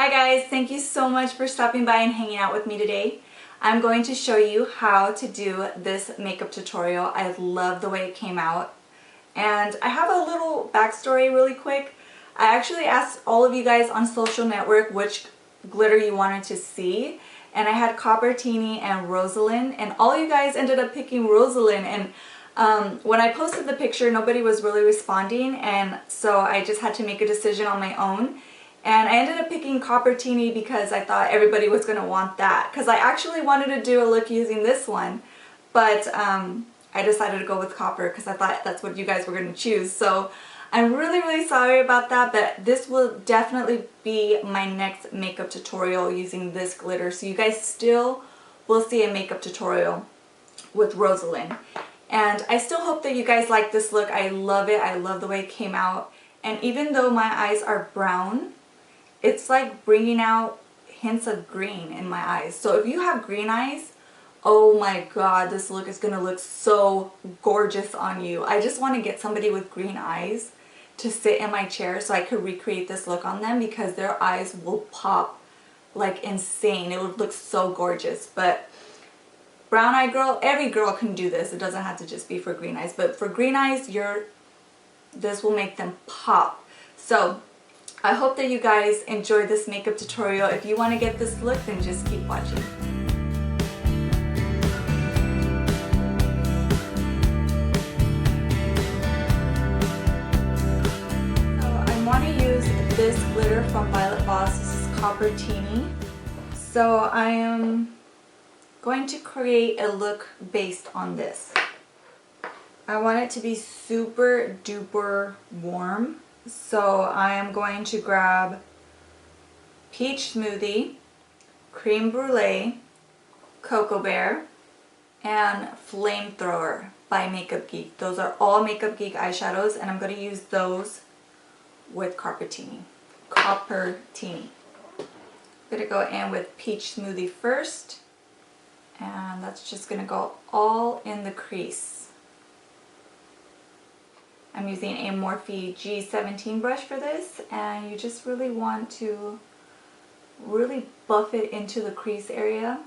Hi guys, thank you so much for stopping by and hanging out with me today. I'm going to show you how to do this makeup tutorial. I love the way it came out. And I have a little backstory really quick. I actually asked all of you guys on social network which glitter you wanted to see. And I had Coppertini and Rosalind, and all you guys ended up picking Rosalind. And when I posted the picture, nobody was really responding, and so I just had to make a decision on my own. And I ended up picking Coppertini because I thought everybody was going to want that. Because I actually wanted to do a look using this one, but I decided to go with Copper because I thought that's what you guys were going to choose. So I'm really sorry about that, but this will definitely be my next makeup tutorial using this glitter. So you guys still will see a makeup tutorial with Rosalind. And I still hope that you guys like this look. I love it. I love the way it came out. And even though my eyes are brown, it's like bringing out hints of green in my eyes. So if you have green eyes, oh my god, this look is going to look so gorgeous on you. I just want to get somebody with green eyes to sit in my chair so I could recreate this look on them, because their eyes will pop like insane. It would look so gorgeous. But brown eye girl, every girl can do this. It doesn't have to just be for green eyes. But for green eyes, this will make them pop. So I hope that you guys enjoy this makeup tutorial. If you want to get this look, then just keep watching. So I want to use this glitter from Voss. This is Coppertini. So I am going to create a look based on this. I want it to be super duper warm. So I am going to grab Peach Smoothie, Creme Brûlée, Cocoa Bear, and Flamethrower by Makeup Geek. Those are all Makeup Geek eyeshadows, and I'm going to use those with Coppertini. I'm going to go in with Peach Smoothie first, and that's just going to go all in the crease. I'm using a Morphe G17 brush for this, and you just really want to really buff it into the crease area.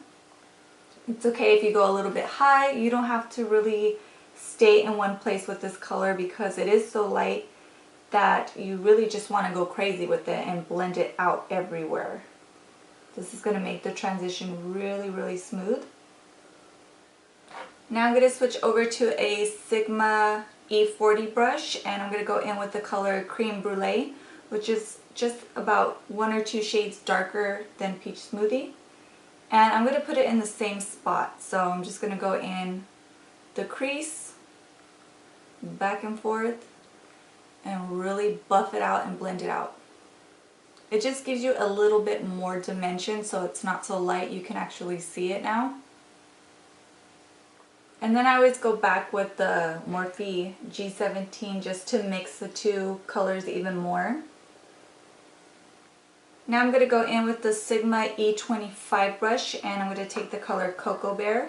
It's okay if you go a little bit high. You don't have to really stay in one place with this color because it is so light that you really just want to go crazy with it and blend it out everywhere. This is going to make the transition really smooth. Now I'm going to switch over to a Sigma E40 brush, and I'm going to go in with the color Creme Brûlée, which is just about 1 or 2 shades darker than Peach Smoothie. And I'm going to put it in the same spot. So I'm just going to go in the crease, back and forth, and really buff it out and blend it out. It just gives you a little bit more dimension, so it's not so light. You can actually see it now. And then I always go back with the Morphe G17 just to mix the two colors even more. Now I'm going to go in with the Sigma E25 brush, and I'm going to take the color Cocoa Bear.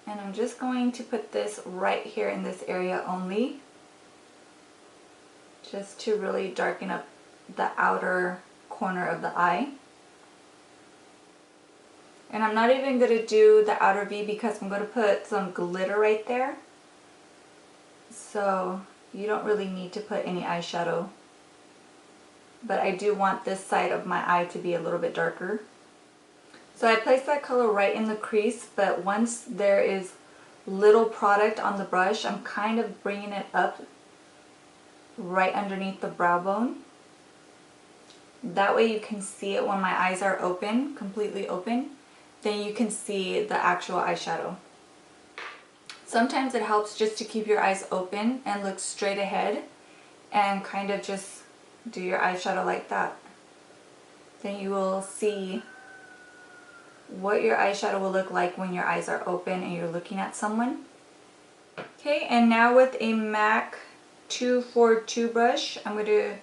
And I'm just going to put this right here in this area only, just to really darken up the outer corner of the eye. And I'm not even going to do the outer V because I'm going to put some glitter right there. So you don't really need to put any eyeshadow. But I do want this side of my eye to be a little bit darker. So I placed that color right in the crease, but once there is little product on the brush, I'm kind of bringing it up right underneath the brow bone. That way you can see it when my eyes are open, completely open. Then you can see the actual eyeshadow. Sometimes it helps just to keep your eyes open and look straight ahead and kind of just do your eyeshadow like that. Then you will see what your eyeshadow will look like when your eyes are open and you're looking at someone. Okay, and now with a MAC 242 brush, I'm going to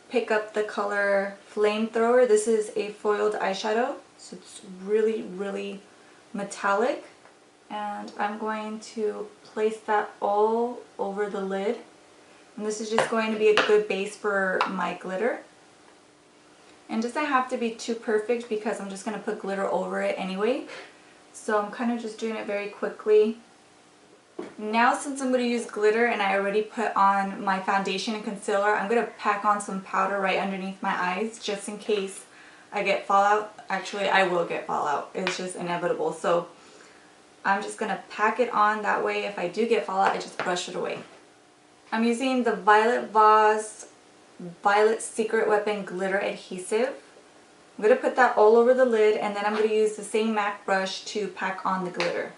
pick up the color Flamethrower. This is a foiled eyeshadow. So it's really metallic, and I'm going to place that all over the lid, and this is just going to be a good base for my glitter. And it doesn't have to be too perfect because I'm just going to put glitter over it anyway. So I'm kind of just doing it very quickly. Now since I'm going to use glitter and I already put on my foundation and concealer, I'm going to pack on some powder right underneath my eyes just in case I get fallout. Actually, I will get fallout. It's just inevitable. So I'm just going to pack it on. That way if I do get fallout, I just brush it away. I'm using the Voss Violet Secret Weapon Glitter Adhesive. I'm going to put that all over the lid, and then I'm going to use the same MAC brush to pack on the glitter.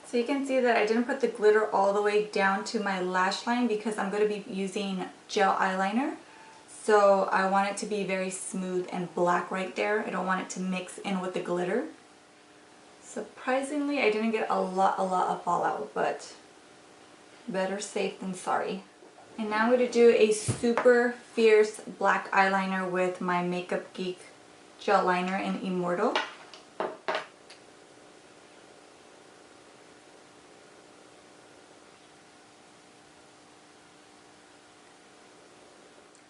So you can see that I didn't put the glitter all the way down to my lash line because I'm going to be using gel eyeliner. So I want it to be very smooth and black right there. I don't want it to mix in with the glitter. Surprisingly, I didn't get a lot of fallout, but better safe than sorry. And now I'm going to do a super fierce black eyeliner with my Makeup Geek gel liner in Immortal.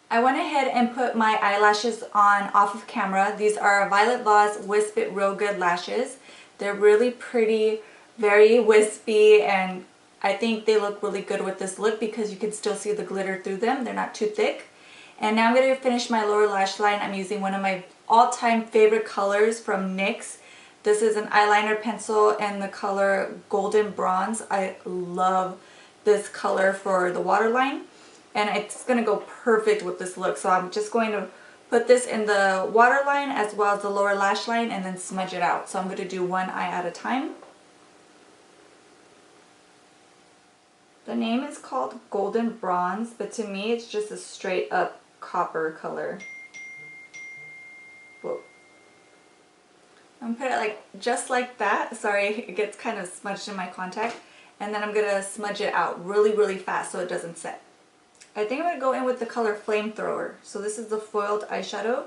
I went ahead and put my eyelashes on off of camera. These are Violet Voss Wisp It Real Good lashes. They're really pretty, very wispy, and I think they look really good with this look because you can still see the glitter through them. They're not too thick. And now I'm going to finish my lower lash line. I'm using one of my all-time favorite colors from NYX. This is an eyeliner pencil in the color Golden Bronze. I love this color for the waterline, and it's going to go perfect with this look. So I'm just going to put this in the waterline as well as the lower lash line and then smudge it out. So I'm going to do one eye at a time. The name is called Golden Bronze, but to me it's just a straight up copper color. Whoa. I'm going to put it like just like that. Sorry, it gets kind of smudged in my contact. And then I'm going to smudge it out really fast so it doesn't set. I think I'm going to go in with the color Flamethrower. So this is the foiled eyeshadow.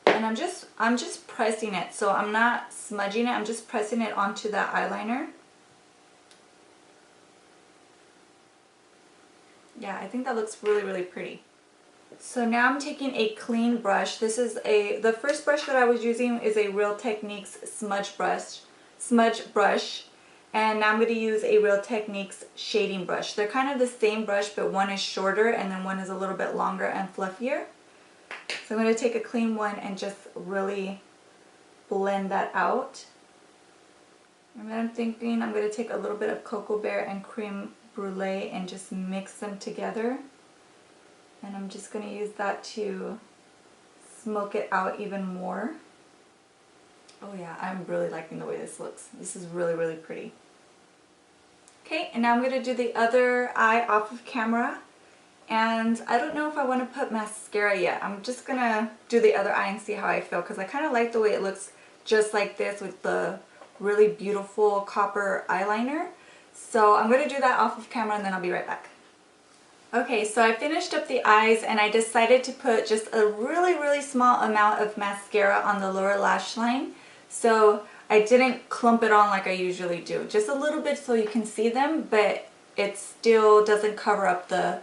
And I'm just pressing it. So I'm not smudging it, I'm just pressing it onto that eyeliner. Yeah, I think that looks really pretty. So now I'm taking a clean brush. This is the first brush that I was using is a Real Techniques smudge brush. And now I'm going to use a Real Techniques shading brush. They're kind of the same brush, but one is shorter and then one is a little bit longer and fluffier. So I'm going to take a clean one and just really blend that out. And then I'm thinking I'm going to take a little bit of Cocoa Bear and Creme Brûlée and just mix them together. And I'm just going to use that to smoke it out even more. Oh yeah, I'm really liking the way this looks. This is really pretty. Okay, and now I'm going to do the other eye off of camera. And I don't know if I want to put mascara yet. I'm just going to do the other eye and see how I feel because I kind of like the way it looks just like this with the really beautiful copper eyeliner. So I'm going to do that off of camera and then I'll be right back. Okay, so I finished up the eyes and I decided to put just a really small amount of mascara on the lower lash line. So I didn't clump it on like I usually do. Just a little bit so you can see them, but it still doesn't cover up the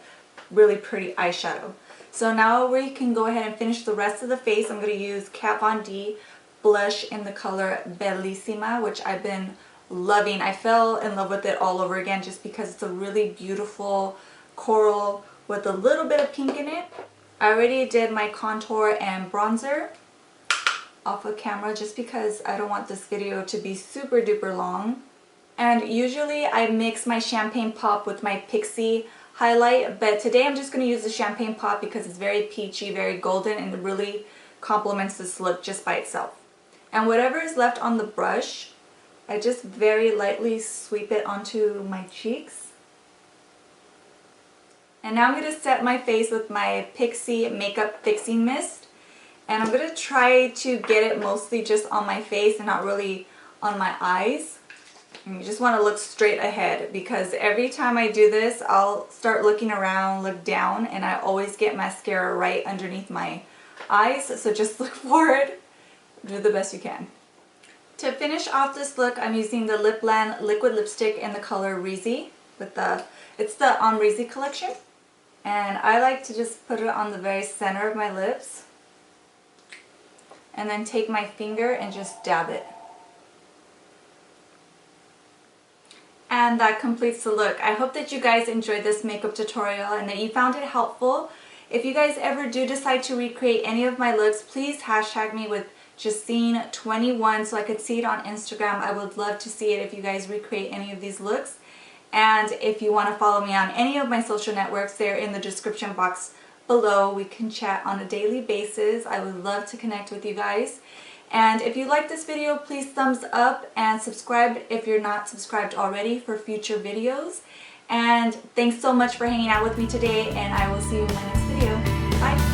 really pretty eyeshadow. So now we can go ahead and finish the rest of the face. I'm going to use Kat Von D blush in the color Bellisima, which I've been loving. I fell in love with it all over again just because it's a really beautiful coral with a little bit of pink in it. I already did my contour and bronzer off of camera just because I don't want this video to be super duper long. And usually I mix my champagne pop with my Pixi highlight, but today I'm just going to use the champagne pop because it's very peachy, very golden, and it really complements this look just by itself. And whatever is left on the brush, I just very lightly sweep it onto my cheeks. And now I'm going to set my face with my Pixi Makeup Fixing Mist. And I'm going to try to get it mostly just on my face and not really on my eyes. And you just want to look straight ahead because every time I do this, I'll start looking around, look down, and I always get mascara right underneath my eyes. So just look forward, do the best you can. To finish off this look, I'm using the Lipland liquid lipstick in the color Rezy. It's the Amrezy collection. And I like to just put it on the very center of my lips. And then take my finger and just dab it. And that completes the look. I hope that you guys enjoyed this makeup tutorial and that you found it helpful. If you guys ever do decide to recreate any of my looks, please hashtag me with Justine21 so I could see it on Instagram. I would love to see it if you guys recreate any of these looks. And if you want to follow me on any of my social networks, they're in the description box below. We can chat on a daily basis. I would love to connect with you guys. And if you like this video, please thumbs up and subscribe if you're not subscribed already for future videos. And thanks so much for hanging out with me today, and I will see you in my next video. Bye!